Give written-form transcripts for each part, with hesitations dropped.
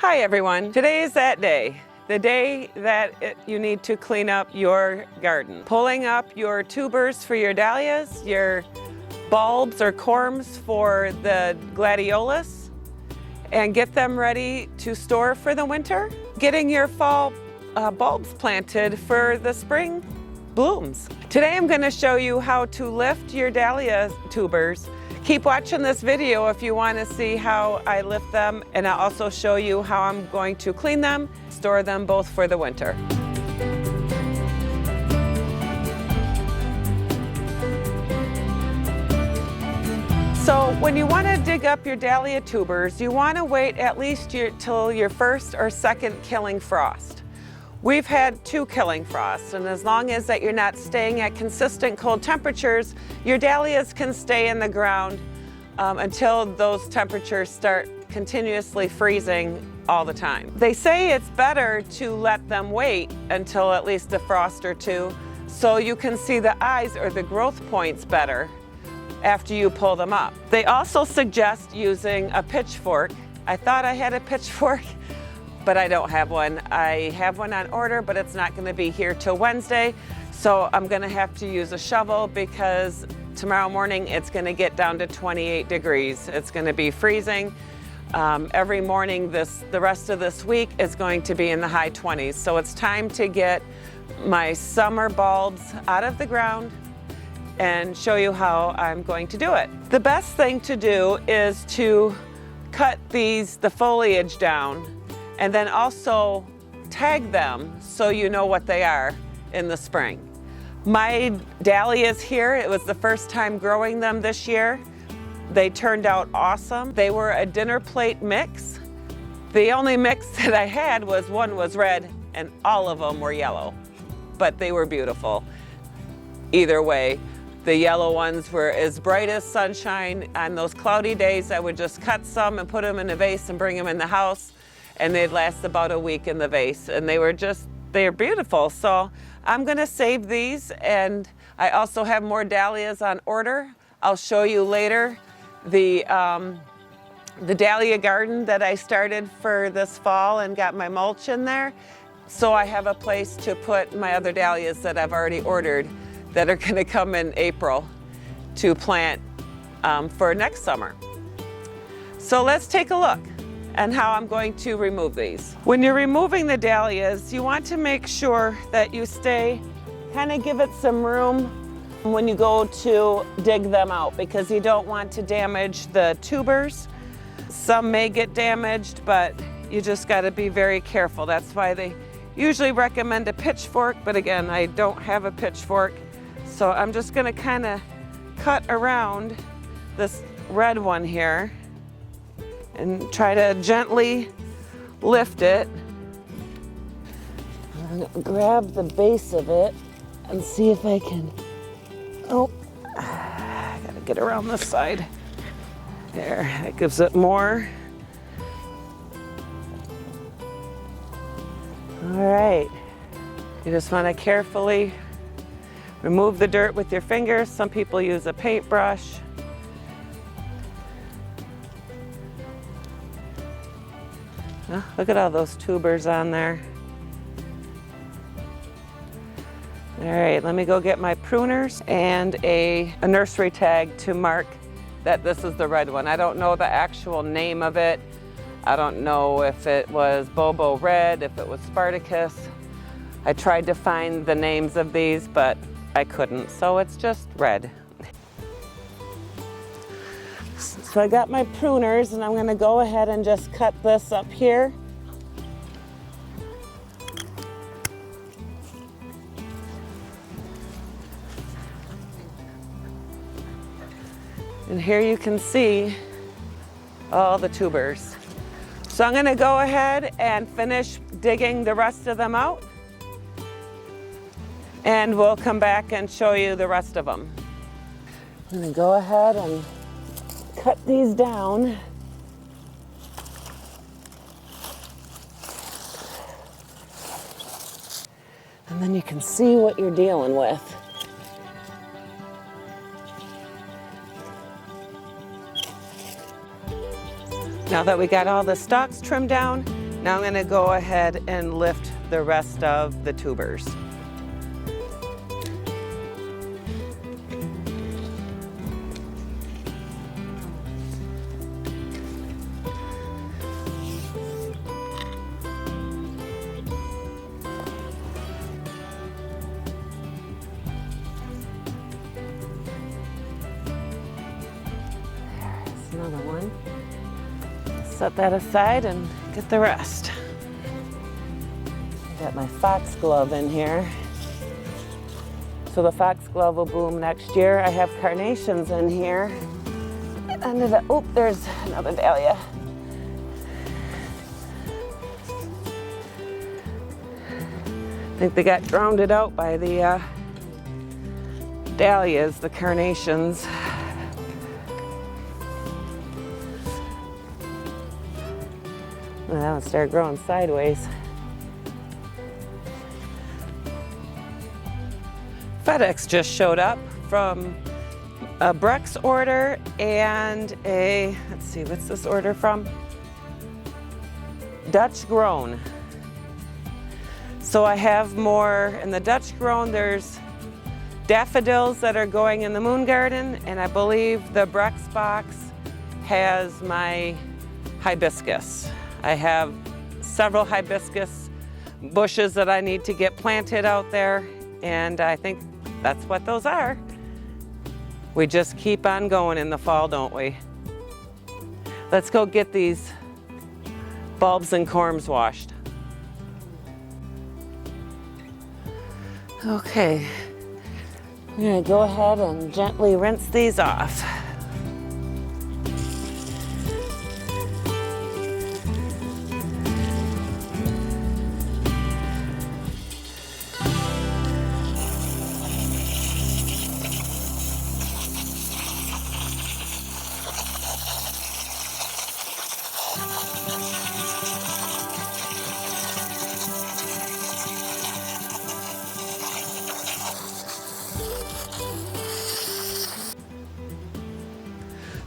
Hi everyone, today is that day. The day that you need to clean up your garden. Pulling up your tubers for your dahlias, your bulbs or corms for the gladiolus, and get them ready to store for the winter. Getting your fall bulbs planted for the spring blooms. Today I'm going to show you how to lift your dahlia tubers. Keep watching this video if you want to see how I lift them, and I'll also show you how I'm going to clean them, store them both for the winter. So when you want to dig up your dahlia tubers, you want to wait at least till your first or second killing frost. We've had 2 killing frosts, and as long as that you're not staying at consistent cold temperatures, your dahlias can stay in the ground until those temperatures start continuously freezing all the time. They say it's better to let them wait until at least a frost or 2 so you can see the eyes or the growth points better after you pull them up. They also suggest using a pitchfork. I thought I had a pitchfork, but I don't have one. I have one on order, but it's not going to be here till Wednesday. So I'm going to have to use a shovel because tomorrow morning it's going to get down to 28 degrees. It's going to be freezing. Every morning the rest of this week is going to be in the high 20s. So it's time to get my summer bulbs out of the ground and show you how I'm going to do it. The best thing to do is to cut the foliage down and then also tag them so you know what they are in the spring. My dahlias here, it was the first time growing them this year. They turned out awesome. They were a dinner plate mix. The only mix that I had was one was red and all of them were yellow, but they were beautiful. Either way, the yellow ones were as bright as sunshine. On those cloudy days, I would just cut some and put them in a vase and bring them in the house, and they'd last about a week in the vase, and they're beautiful. So I'm gonna save these, and I also have more dahlias on order. I'll show you later the dahlia garden that I started for this fall and got my mulch in there. So I have a place to put my other dahlias that I've already ordered that are gonna come in April to plant for next summer. So let's take a look and how I'm going to remove these. When you're removing the dahlias, you want to make sure that you kind of give it some room when you go to dig them out, because you don't want to damage the tubers. Some may get damaged, but you just got to be very careful. That's why they usually recommend a pitchfork, but again, I don't have a pitchfork. So I'm just gonna kind of cut around this red one here and try to gently lift it. I'm gonna grab the base of it and see if I can, I gotta get around this side. There, that gives it more. All right, you just wanna carefully remove the dirt with your fingers. Some people use a paintbrush. Oh, look at all those tubers on there. All right, let me go get my pruners and a nursery tag to mark that this is the red one. I don't know the actual name of it. I don't know if it was Bobo Red, if it was Spartacus. I tried to find the names of these, but I couldn't, so it's just red. So I got my pruners, and I'm gonna go ahead and just cut this up here. And here you can see all the tubers. So I'm gonna go ahead and finish digging the rest of them out, and we'll come back and show you the rest of them. I'm gonna go ahead and cut these down. And then you can see what you're dealing with. Now that we got all the stalks trimmed down, Now I'm going to go ahead and lift the rest of the tubers. There's another one. Set that aside and get the rest. I got my foxglove in here. So the foxglove will bloom next year. I have carnations in here. Under the, oh, there's another dahlia. I think they got drowned out by the dahlias, the carnations. And that one started growing sideways. FedEx just showed up from a Brex order and a, let's see, what's this order from? Dutch Grown. So I have more in the Dutch Grown. There's daffodils that are going in the moon garden, and I believe the Brex box has my hibiscus. I have several hibiscus bushes that I need to get planted out there, and I think that's what those are. We just keep on going in the fall, don't we? Let's go get these bulbs and corms washed. Okay, I'm gonna go ahead and gently rinse these off.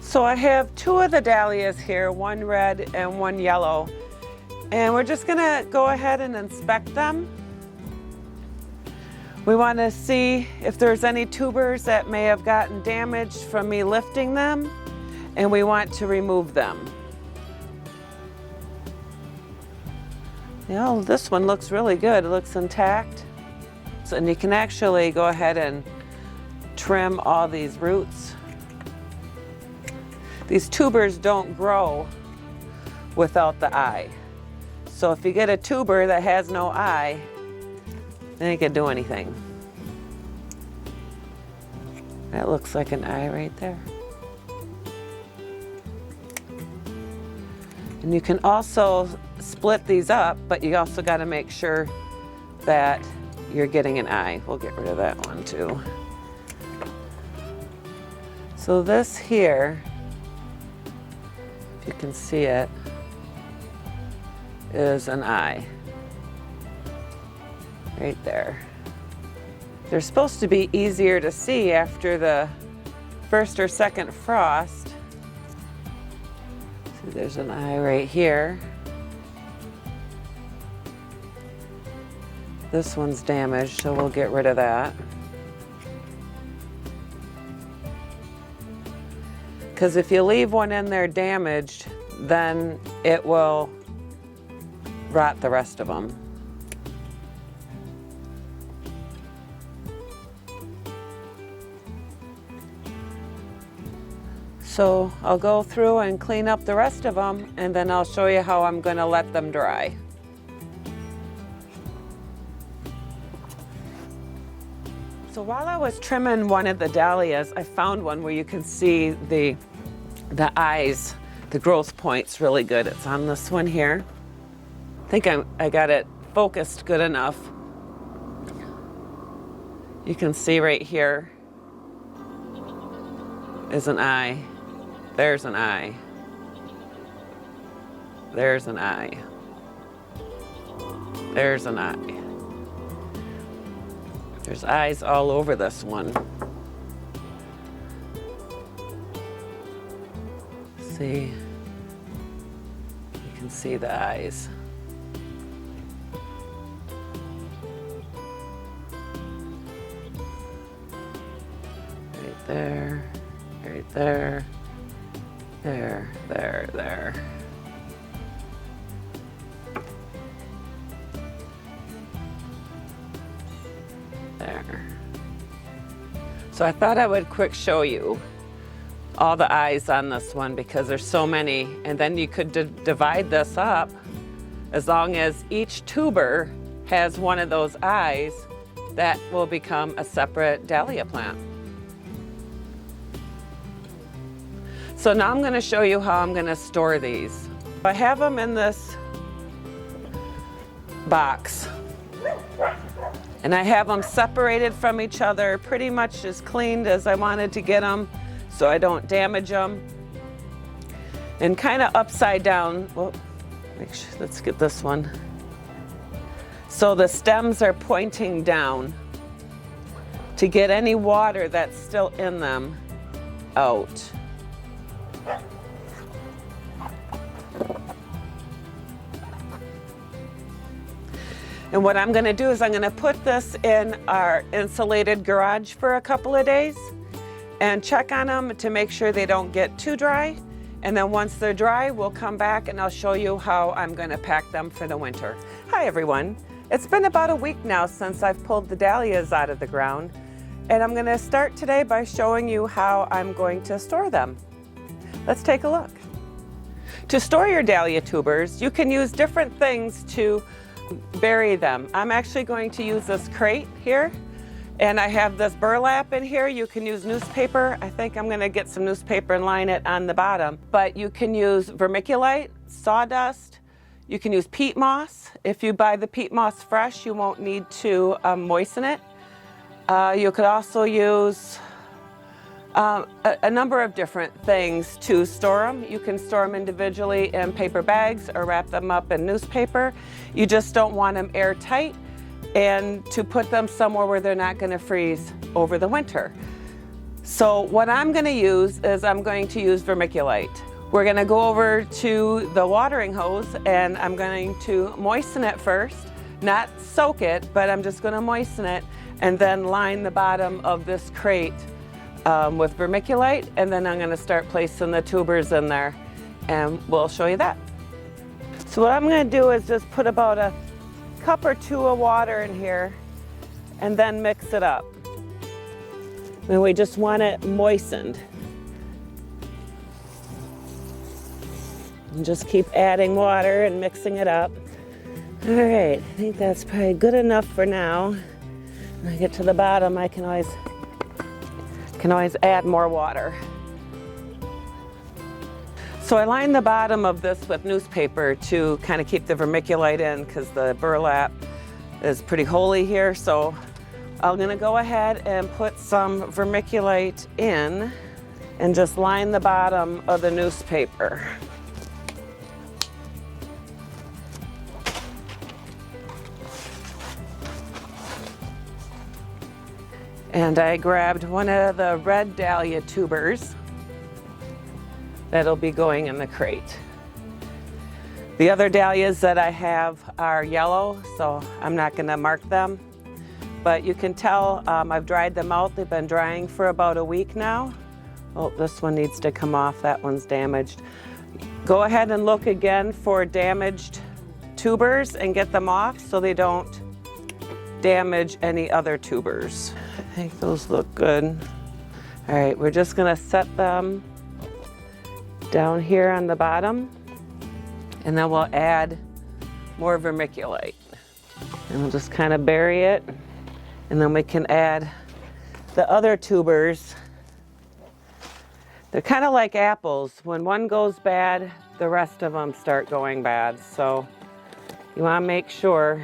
So I have two of the dahlias here, one red and one yellow. And we're just gonna go ahead and inspect them. We wanna see if there's any tubers that may have gotten damaged from me lifting them, and we want to remove them. Yeah, this one looks really good. It looks intact. So, and you can actually go ahead and trim all these roots. These tubers don't grow without the eye. So if you get a tuber that has no eye, it ain't gonna do anything. That looks like an eye right there. And you can also split these up, but you also gotta make sure that you're getting an eye. We'll get rid of that one too. So this here, you can see it, is an eye right there. They're supposed to be easier to see after the first or second frost. See, there's an eye right here. This one's damaged, so we'll get rid of that. Because if you leave one in there damaged, then it will rot the rest of them. So I'll go through and clean up the rest of them, and then I'll show you how I'm going to let them dry. So while I was trimming one of the dahlias, I found one where you can see the eyes, the growth points really good. It's on this one here. I think I got it focused good enough. You can see right here is an eye. There's an eye. There's an eye. There's an eye. There's eyes all over this one. See? You can see the eyes. there, right there, there, there, there. There. So I thought I would quick show you all the eyes on this one because there's so many, and then you could divide this up as long as each tuber has one of those eyes. That will become a separate dahlia plant. So now I'm going to show you how I'm going to store these. I have them in this box, and I have them separated from each other, pretty much as cleaned as I wanted to get them so I don't damage them. And kind of upside down. Well, let's get this one. So the stems are pointing down to get any water that's still in them out. And what I'm going to do is I'm going to put this in our insulated garage for a couple of days and check on them to make sure they don't get too dry. And then once they're dry, we'll come back and I'll show you how I'm going to pack them for the winter. Hi everyone. It's been about a week now since I've pulled the dahlias out of the ground, and I'm going to start today by showing you how I'm going to store them. Let's take a look. To store your dahlia tubers, you can use different things to bury them. I'm actually going to use this crate here, and I have this burlap in here. You can use newspaper. I think I'm going to get some newspaper and line it on the bottom, but you can use vermiculite, sawdust. You can use peat moss. If you buy the peat moss fresh, you won't need to moisten it. You could also use a number of different things to store them. You can store them individually in paper bags or wrap them up in newspaper. You just don't want them airtight, and to put them somewhere where they're not going to freeze over the winter. So what I'm going to use is I'm going to use vermiculite. We're going to go over to the watering hose, and I'm going to moisten it first, not soak it, but I'm just going to moisten it and then line the bottom of this crate with vermiculite, and then I'm going to start placing the tubers in there, and we'll show you that. So what I'm going to do is just put about a cup or two of water in here and then mix it up. And we just want it moistened. And just keep adding water and mixing it up. All right, I think that's probably good enough for now. When I get to the bottom, I can always add more water. So I lined the bottom of this with newspaper to kind of keep the vermiculite in because the burlap is pretty holey here. So I'm gonna go ahead and put some vermiculite in and just line the bottom of the newspaper. And I grabbed one of the red dahlia tubers that'll be going in the crate. The other dahlias that I have are yellow, so I'm not gonna mark them. But you can tell I've dried them out. They've been drying for about a week now. Oh, this one needs to come off. That one's damaged. Go ahead and look again for damaged tubers and get them off so they don't damage any other tubers. I think those look good. All right, we're just gonna set them down here on the bottom, and then we'll add more vermiculite. And we'll just kind of bury it, and then we can add the other tubers. They're kind of like apples. When one goes bad, the rest of them start going bad. So you want to make sure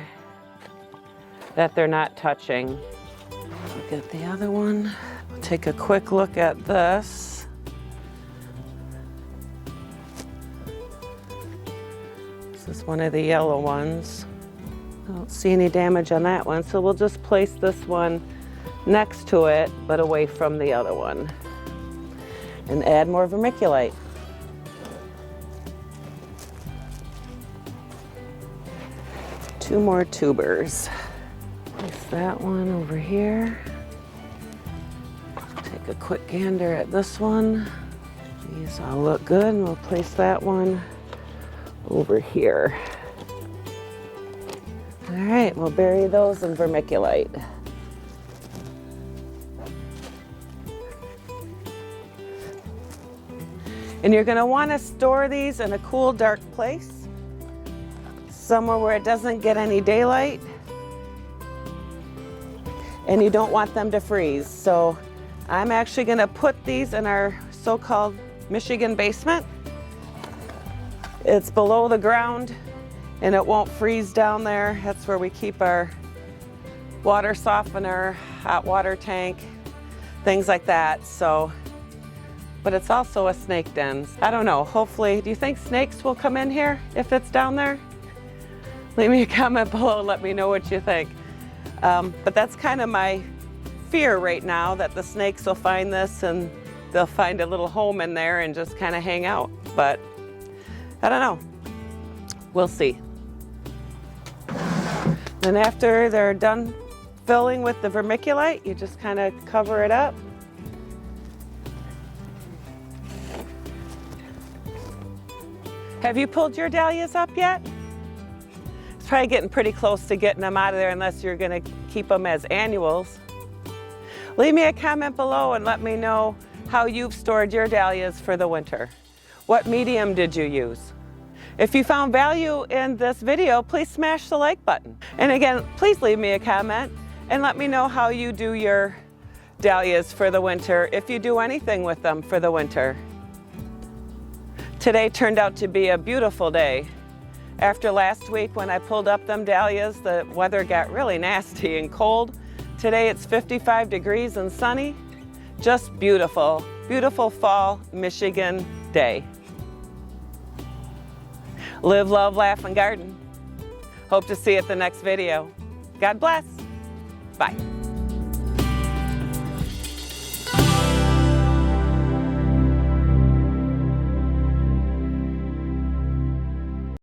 that they're not touching. Look at the other one. We'll take a quick look at this. This is one of the yellow ones. I don't see any damage on that one, so we'll just place this one next to it, but away from the other one. And add more vermiculite. Two more tubers. Place that one over here. Take a quick gander at this one. These all look good, and we'll place that one over here. All right, we'll bury those in vermiculite. And you're gonna wanna store these in a cool, dark place, somewhere where it doesn't get any daylight, and you don't want them to freeze. So I'm actually gonna put these in our so-called Michigan basement. It's below the ground and it won't freeze down there. That's where we keep our water softener, hot water tank, things like that. So, but it's also a snake den. I don't know, hopefully, do you think snakes will come in here if it's down there? Leave me a comment below, let me know what you think. But that's kind of my fear right now, that the snakes will find this and they'll find a little home in there and just kind of hang out. But I don't know, we'll see. Then after they're done filling with the vermiculite, you just kind of cover it up. Have you pulled your dahlias up yet? It's probably getting pretty close to getting them out of there unless you're gonna keep them as annuals. Leave me a comment below and let me know how you've stored your dahlias for the winter. What medium did you use? If you found value in this video, please smash the like button. And again, please leave me a comment and let me know how you do your dahlias for the winter, if you do anything with them for the winter. Today turned out to be a beautiful day. After last week when I pulled up them dahlias, the weather got really nasty and cold. Today it's 55 degrees and sunny. Just beautiful, beautiful fall Michigan day. Live, love, laugh, and garden. Hope to see you at the next video. God bless. Bye.